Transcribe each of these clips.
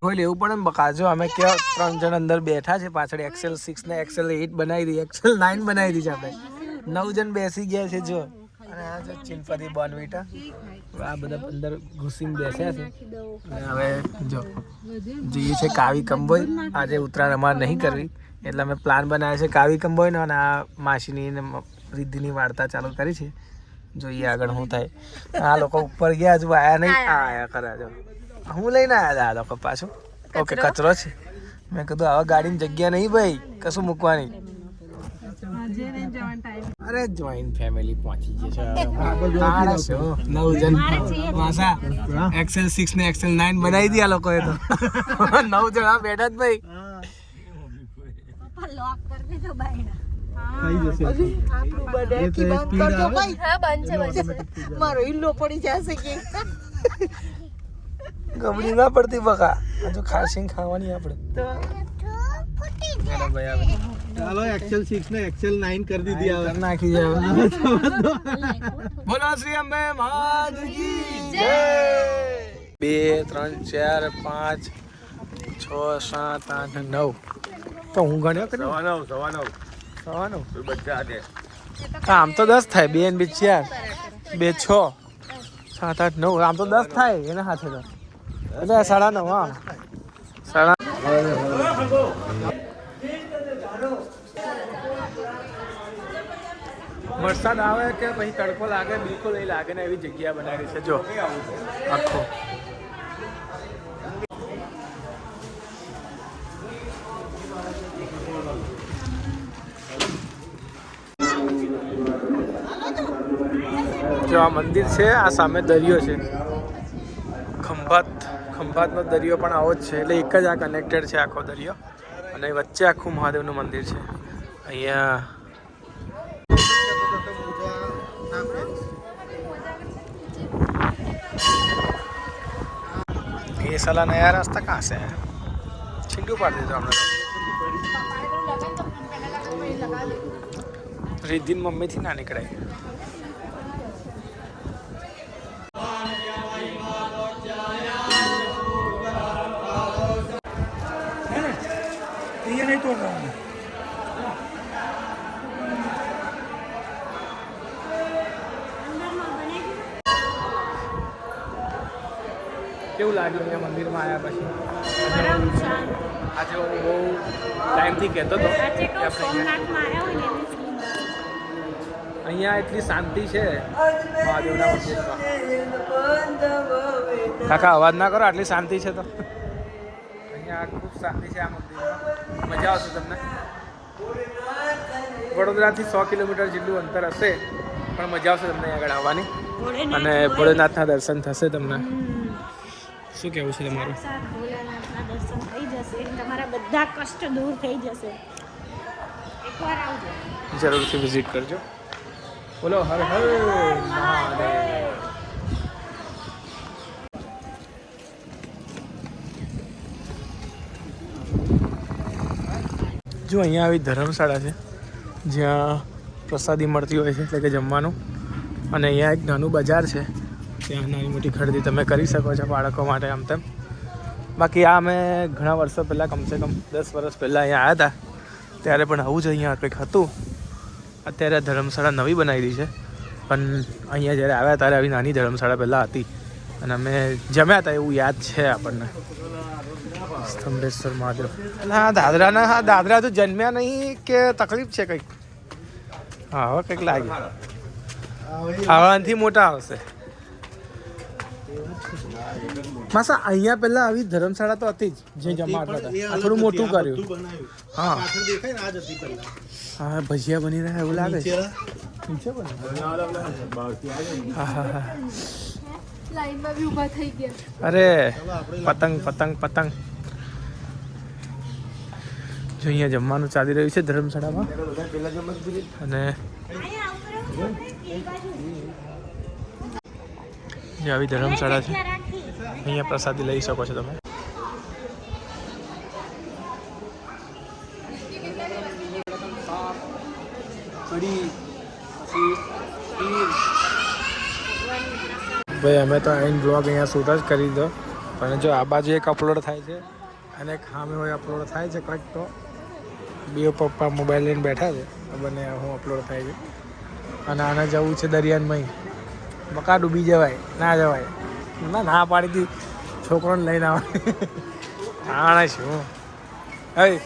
કોઈ લેવું પડે ને બકાજો અમે કેવા 3 જણ અંદર બેઠા છે પાછળ એક્સેલ 6 ને એક્સેલ 8 બનાવી દી એક્સેલ 9 બનાવી દી છે આપણે 9 જણ બેસી ગયા છે જો અને આ જો ચિંપતી બોનવીટા આ બધા અંદર ઘૂસીને બેસ્યા છે અને હવે જો જઈએ છે કાવી કંબોઈ આજે ઉત્તરાયણ અમારે નહીં કરવી એટલે અમે પ્લાન બનાવ્યો છે કાવી કંબોઈનો અને આ માસીની ને રિદ્ધિની વાર્તા ચાલુ કરી છે જોઈએ આગળ શું થાય આ લોકો ઉપર ગયા હજુ આયા નહીં આયા કર્યા જો હું લઈને આવ્યા આ લોકો પાછું ઓકે કચરો છે મેં કીધું આવા ગાડીની જગ્યા નહીં ભાઈ કશું મૂકવાની અરે જોઈન્ટ ફેમિલી પહોંચી જશે 9 જણ માસા એક્સેલ 6 ને એક્સેલ 9 બનાવી દી આ લોકોએ તો 9 જણા બેઠા જ ભાઈ લોક કરી દેજો બાયના થઈ જશે આપણું બડે કી બંધ કરજો ભાઈ હા બંધ છે મારો ઈલ્લો પડી જશે કે ગબડી ના પડતી બકા હજુ ખાસીને ખાવાની આપણે તો મેરા ભાઈ આવે ચાલો એક્સેલ 6 ને એક્સેલ 9 કરી દીધી આવે નાખી જાવ બોલો શ્રી અંબે મહાદેવ કી જય 2 3 4 5 6 7 8 9 તો હું ગણ્યો કે 9 બધા દે આમ તો 10 થાય 2 ને 2 4 2 6 7 8 9 આમ તો 10 થાય એના સાથે તો એટલે 9.5 હા 9.5 વરસાદ આવે કે પછી તડકો લાગે બિલકુલ નહીં લાગે ને એવી જગ્યા બનાવી છે જો આખો જો આ મંદિર છે આ સામે દરિયો છે ખંભાતનો દરિયો પણ આવો જ છે એટલે એક જ આ કનેક્ટેડ છે આખો દરિયો અને વચ્ચે આખું મહાદેવનું મંદિર છે અહીંયા ये साला नया रास्ता कहाँ से है छिंडू पाड़ देता हमने रिद्धिन मम्मी थी ना निकले ये नहीं तोड़ रहा हूँ કેવું લાગ્યું અહીંયા મંદિરમાં આવ્યા પછી આજે હું બહુ ટાઈમથી કહેતો હતો અહીંયા એટલી શાંતિ છે મહાદેવના મંદિરમાં કાકા અવાજ ના કરો આટલી શાંતિ છે તો અહીંયા ખૂબ શાંતિ છે આ મંદિરમાં મજા આવશે તમને વડોદરાથી 100 કિલોમીટર જેટલું અંતર હશે પણ મજા આવશે તમને આગળ આવવાની અને ભોળેનાથના દર્શન થશે તમને શું કહેવું છે તમારું ભોલેનાથના દર્શન થઈ જશે તમારા બધા કષ્ટ દૂર થઈ જશે એકવાર આવજો જરૂરથી વિઝિટ કરજો બોલો હર હર મહાદેવ જો અહીંયા આવી ધર્મશાળા છે જ્યાં પ્રસાદી મળતી હોય છે એટલે કે જમવાનું અને અહીંયા એક નાનું બજાર છે ત્યાં નાની મોટી ખરીદી તમે કરી શકો છો બાળકો માટે આમ તેમ બાકી આ અમે ઘણા વર્ષો પહેલાં કમસે કમ 10 વર્ષ પહેલાં અહીંયા આવ્યા હતા ત્યારે પણ આવું જ અહીંયા કંઈક હતું અત્યારે ધર્મશાળા નવી બનાવેલી છે પણ અહીંયા જ્યારે આવ્યા ત્યારે આવી નાની ધર્મશાળા પહેલાં હતી અને અમે જમ્યા હતા એવું યાદ છે આપણને સ્તંભેશ્વર મહાદેવ એટલે હા દાદરા તો જન્મ્યા નહીં કે તકલીફ છે કંઈક હા હવે કંઈક લાગે આવાથી મોટા આવશે માસા અહીંયા પહેલા આવી ધર્મશાળા તો હતી જ જે જમાડતા હતા થોડું મોટું કર્યું હા હા ભજીયા બની રહ્યા એવું લાગે છે અરે પતંગ જો અહીંયા જમવાનું ચાલી રહ્યું છે ધર્મશાળામાં અને જે આવી ધર્મશાળા છે અહીંયા પ્રસાદી લઈ શકો છો તમે ભાઈ અમે તો આઈન બ્લોગ અહીંયા શૂટ જ કરી દો પણ જો આ બાજુ એક અપલોડ થાય છે અને ખામે હોય અપલોડ થાય છે કંઈક તો બે પપ્પા મોબાઈલ લઈને બેઠા છે બંને હું અપલોડ થાય છે અને આને જવું છે દરિયામાં બકા ડૂબી જવાય ના જવાય ના પાડી હતી છોકરોને લઈને આવે આણે શું હે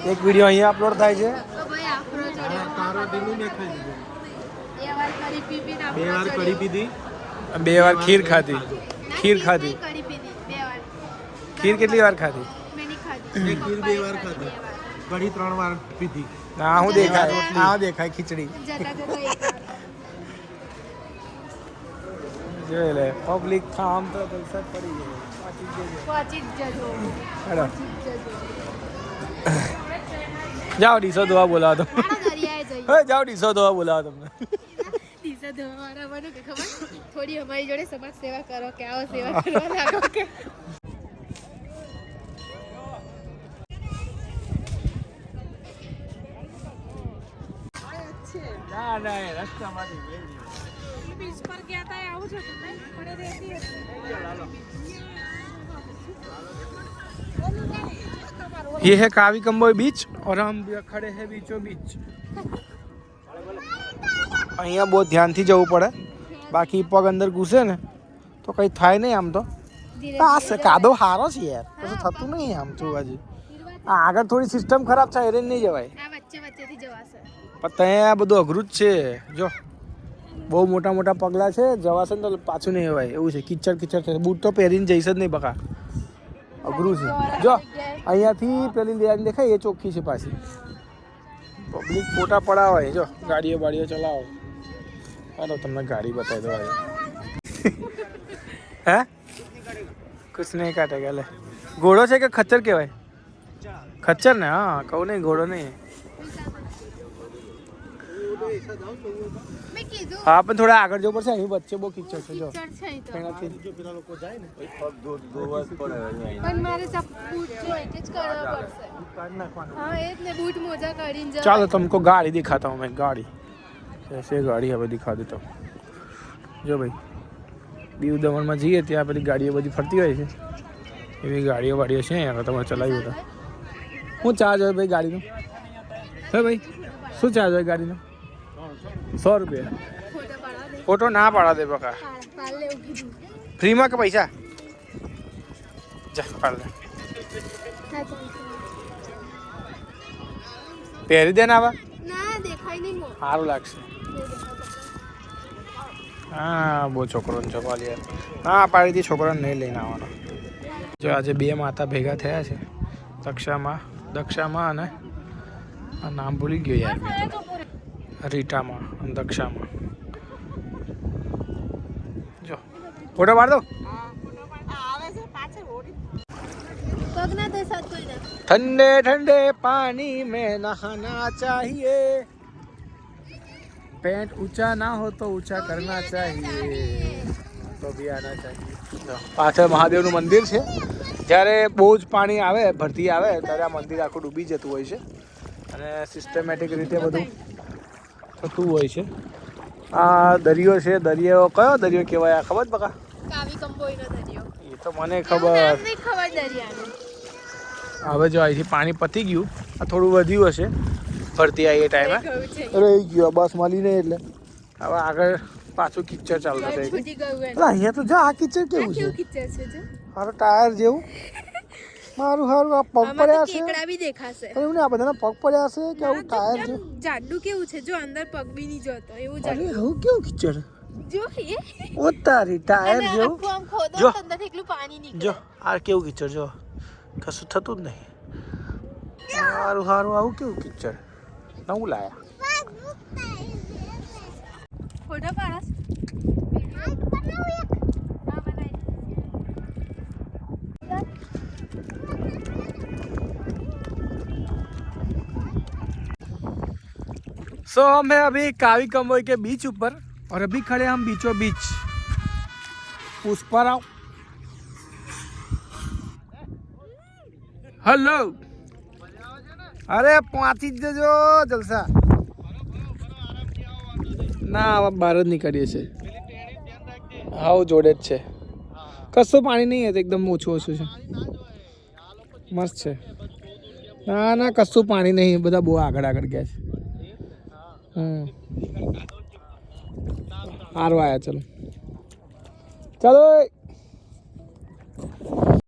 એક વિડીયો અહીંયા અપલોડ થાય છે બે વાર ખીર ખાધી ખીર કેટલી વાર ખાધી ખીર 2 વાર ખાધી કઢી 3 વાર પીધી ના હું દેખાય ખીચડી જોઈ લે પબ્લિક આમ તો જલસા પડી ગયો જાઓ ડીસો ધોવા બોલાવો તો જાઓ ડીસો ધોવા બોલાવો તમને થોડી અમારી જોડે સમાજ સેવા કરો કે આવો સેવા કરવા લાગો કે ના રસ્તામાંથી બીચ પર ગયા હતા આવું જ હતું ને પડે રહેતી હતી ये है कावी कंबोई बीच और हम खड़े हैं बीचों बीच અહીંયા બહુ ધ્યાનથી જવું પડે બાકી પગ અંદર ઘૂસે ને તો કંઈ થાય નહીં આમ તો આ કાદો સારો છે યાર કશું થતું નહીં આમ જોવા જઈએ આગળ થોડી સિસ્ટમ ખરાબ છે એરે નહીં જવાય વચ્ચેથી જવાશે પણ ત્યાં બધું અઘરું જ છે જો બહુ મોટા મોટા પગલા છે જવાશે ને તો પાછું નહીં અવાય એવું છે કિચડ છે બૂટ તો પહેરીને જઈશ જ નહીં બકા અઘરું છે જો અહીંયાથી પેલી લેન દેખાય એ ચોખ્ખી છે પાછી પબ્લિક ફોટા પડાવે જો ગાડીઓ બાડીઓ ચલાવો ચાલો તમને ગાડી બતાવી દો આજે હે કુછ નહીં કાટેગા લે ઘોડો છે કે ખચ્ચર કહેવાય ખચ્ચર ને હા કહું નહીં ઘોડો નહીં હા પણ થોડા આગળ જવું પડશે અહીં વચ્ચે બહુ કિચડ છે જો એનાથી પેલા લોકો જાય ને પણ મારે બૂટ જોઈએ જ કરવા પડશે હા એ જ ને બૂટ મોજા કાઢીને જાવ ચાલો तुमको गाड़ी दिखाता हूँ मैं गाड़ी ऐसे गाड़ी હવે दिखा देता हूँ જો ભાઈ દીવ દમણમાં જઈએ ત્યાં પેલી ગાડીઓ બધી ફરતી હોય છે એવી ગાડીઓ વાડીઓ છે અહીંયા તમારે ચલાવ્યું તો શું ચાર્જ હોય ભાઈ ગાડીનો હે ભાઈ શું ચાર્જ હોય ગાડીનો 100 રૂપિયા ફોટો ના પાડા દે બકા ફ્રીમાં કે પૈસા જા પાડ લે પહેરી દે ને આવા ના દેખાય નહીં સારું લાગશે હા બહુ છોકરો ને છોકરી હા પાડીથી છોકરાને નહીં લઈને આવવાનો જો આજે બે માતા ભેગા થયા છે દક્ષામાં અને આ નામ ભૂલી ગયો યાર મેં તો રીટામાં અને દક્ષામાં જો ફોટો પાડ દો ठंडे ठंडे पानी में नहाना चाहिए पेट ऊंचा ना हो तो ऊंचा करना चाहिए तो भी आना चाहिए પાછળ મહાદેવનું મંદિર છે જ્યારે બહુ જ પાણી આવે ભરતી આવે ત્યારે આ મંદિર આખું ડૂબી જતું હોય છે અને સિસ્ટમેટિક રીતે બધું થતું હોય છે આ દરિયો છે દરિયો કયો દરિયો કહેવાય આ ખબર બકા કાવી કંબોઈનો દરિયો એ તો મને ખબર દરિયાનું હવે જો અહીંથી પાણી પતી ગયું આ થોડું વધ્યું હશે ફરતી આવી એ ટાઈમે રહી ગયું બસ મળી નહીં એટલે હવે આગળ પાછું કિચડ ચાલુ થઈ ગયું અહીંયા તો જો આ કિચડ કેવું છે મારું ટાયર જેવું મારું હારું આ પગ પડ્યા છે કેકડા બી દેખાશે એવું ને આ બધાના પગ પડ્યા છે કે આવું ટાયર જેવું જાડું કેવું છે જો અંદર પગ બી નહીં જતો એવું અરે હું કેવું કિચડ જો ઓ તારી ટાયર જેવું આમ ખોદો જો. તો અંદરથી એકલું પાણી નીકળે જો આ કેવું કિચડ જો કશું થતું જ નહીં હારું હારું આવું કેવું કિચડ નવું લાયા ફોટો પાડસ सो हम हैं अभी कावी कंबोई के बीच ऊपर और अभी खड़े हम बीचों बीच उस पर आओ हेलो अरे पहुंची जजो जलसा ના હવે બહાર જ નીકળીએ છીએ હાવ જોડે જ છે કશું પાણી નહીં હતું એકદમ ઓછું છે મસ્ત છે. ના ના કશું પાણી નહીં, બધા બહુ આગળ આગળ ગયા છે. સારું આયા, ચલો ચલો.